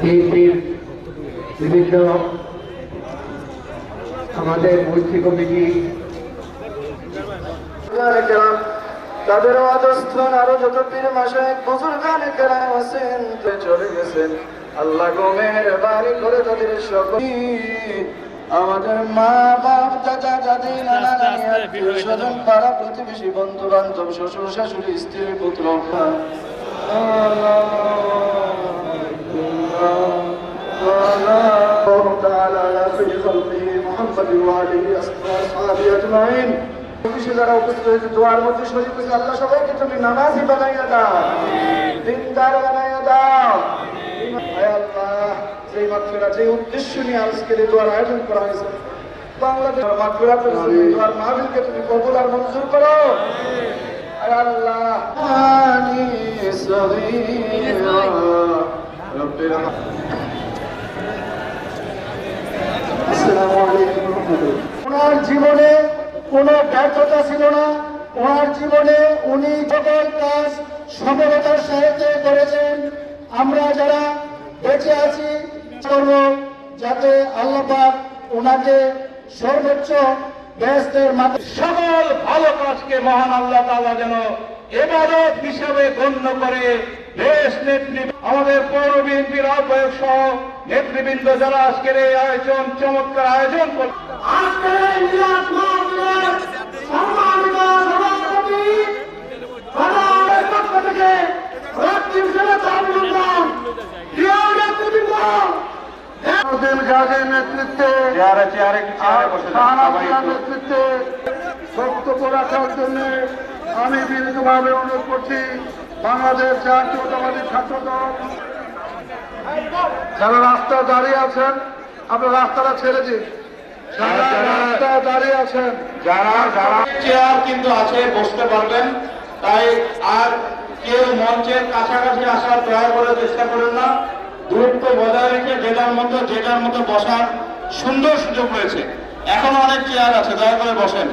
বিএনপির বিভিন্ন আমাদের মৈত্রী কমিটি তাদেরও আদর্শন আরো যত পীর মাশায়েখ বুজুর্গানে কেরাম আছেন চলে গেছেন। আল্লাহ গো মেহেরবানি করে তাদের সকল আমাদের মা বাপ চাচা চাচি নানা নানি আত্মীয় স্বজন পাড়া প্রতিবেশী বন্ধু বান্ধব শ্বশুর শাশুড়ি স্ত্রী পুত্র যারা উপস্থিত হয়েছে দোয়ার মধ্যে শরীর হয়েছে আল্লাহ সবাইকে তুমি নামাজি বানাইয়া দাও, দিনদার বানাইয়া দাও। আল্লাহ যেই মাত্রা যে উদ্দেশ্য নিয়ে আজকের এই দোয়ার আয়োজন করা হয়েছে বাংলাদেশ মাত্রা দোয়ার মাহফিলকে তুমি কবুল আর মঞ্জুর করো। আল্লাহ আসসালামু আলাইকুম ওয়া রাহমাতুল্লাহ। ওনার জীবনে কোনো ব্যর্থতা ছিল না, ওনার জীবনে উনি সকল কাজ সফলতার সাথে করেছেন। আমরা যারা বেঁচে আছি করব যাতে আল্লাহ পাক ওনাকে সর্বোচ্চ বেহেশতের মাধ্যমে সকল ভালো কাজকে মহান আল্লাহ তাআলা যেন ইবাদত হিসেবে গণ্য করে দেশ নেতৃত্ব আমাদের পৌর বিএনপির আহ্বায়ক সহ নেতৃবৃন্দ যারা আজকের এই আয়োজন চমৎকার আয়োজন করলেন। নেতৃত্বে বক্তব্য রাখার জন্য আমি বিনীতভাবে অনুরোধ করছি বাংলাদেশ জাতীয়তাবাদী ছাত্র দল। যারা রাস্তায় দাঁড়িয়ে আছেন আপনারা রাস্তাটা ছেড়ে দিন, যারা রাস্তায় দাঁড়িয়ে আছেন যারা চেয়ার কিন্তু আছে বসতে পারবেন, তাই আর কেউ মঞ্চের কাছাকাছি আসার দয়া করে চেষ্টা করেন না। দূরত্ব বজায় রেখে যেটার মতো বসার সুন্দর সুযোগ রয়েছে, এখনো অনেক চেয়ার আছে, দয়া করে বসেন।